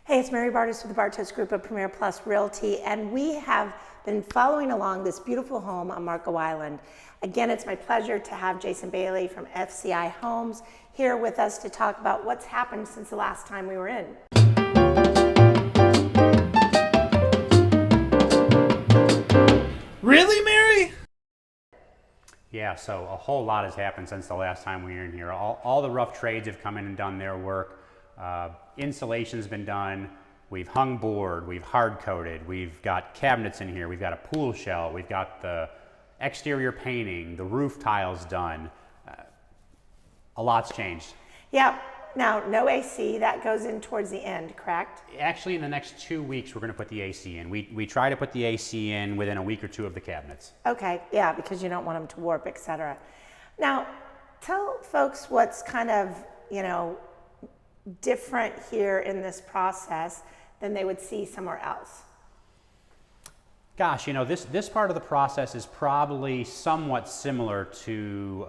Hey, it's Mary Bartos with the Bartos Group of Premier Plus Realty, and we have been following along this beautiful home on Marco Island. Again, it's my pleasure to have Jason Bailey from FCI Homes here with us to talk about what's happened since the last time we were in. Really, Mary? Yeah, so a whole lot has happened since the last time we were in here. All the rough trades have come in and done their work. Insulation's been done. We've hung board, we've hard coated, we've got cabinets in here, we've got a pool shell, we've got the exterior painting, the roof tiles done. A lot's changed. Yeah, now no AC, that goes in towards the end, correct? Actually, in the next 2 weeks, we're gonna put the AC in. We try to put the AC in within a week or two of the cabinets. Okay, yeah, because you don't want them to warp, etc. Now, tell folks what's kind of, different here in this process than they would see somewhere else. Gosh, this part of the process is probably somewhat similar to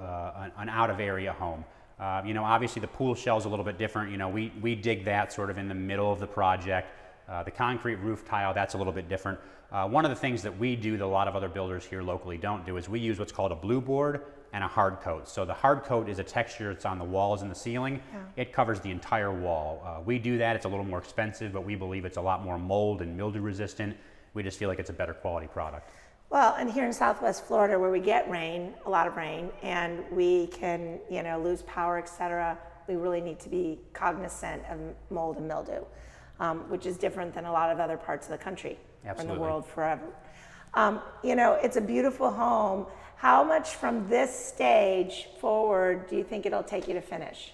an out-of-area home. Obviously the pool shell is a little bit different. We dig that sort of in the middle of the project. The concrete roof tile, that's a little bit different. One of the things that we do that a lot of other builders here locally don't do is we use what's called a blue board and a hard coat. So the hard coat is a texture that's on the walls and the ceiling. Yeah. It covers the entire wall. We do that. It's a little more expensive, but we believe it's a lot more mold and mildew resistant. We just feel like it's a better quality product. Well, and here in Southwest Florida where we get rain, a lot of rain, and we can, lose power, etc., we really need to be cognizant of mold and mildew, which is different than a lot of other parts of the country. Absolutely. Or in the world forever. It's a beautiful home. How much from this stage forward do you think it'll take you to finish?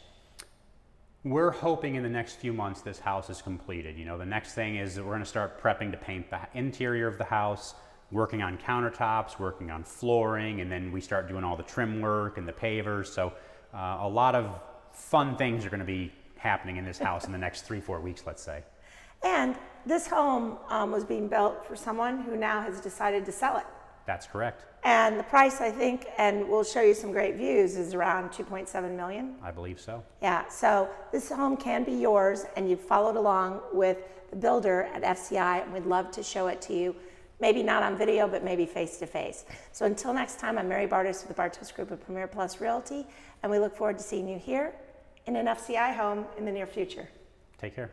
We're hoping in the next few months this house is completed. The next thing is that we're going to start prepping to paint the interior of the house, working on countertops, working on flooring, and then we start doing all the trim work and the pavers. So a lot of fun things are going to be happening in this house in the next 3-4 weeks, let's say. And this home was being built for someone who now has decided to sell it. That's correct. And the price, I think, and we'll show you some great views, is around $2.7 million. I believe so. Yeah, so this home can be yours, and you've followed along with the builder at FCI, and we'd love to show it to you. Maybe not on video, but maybe face to face. So until next time, I'm Mary Bartos with the Bartos Group of Premier Plus Realty, and we look forward to seeing you here in an FCI home in the near future. Take care.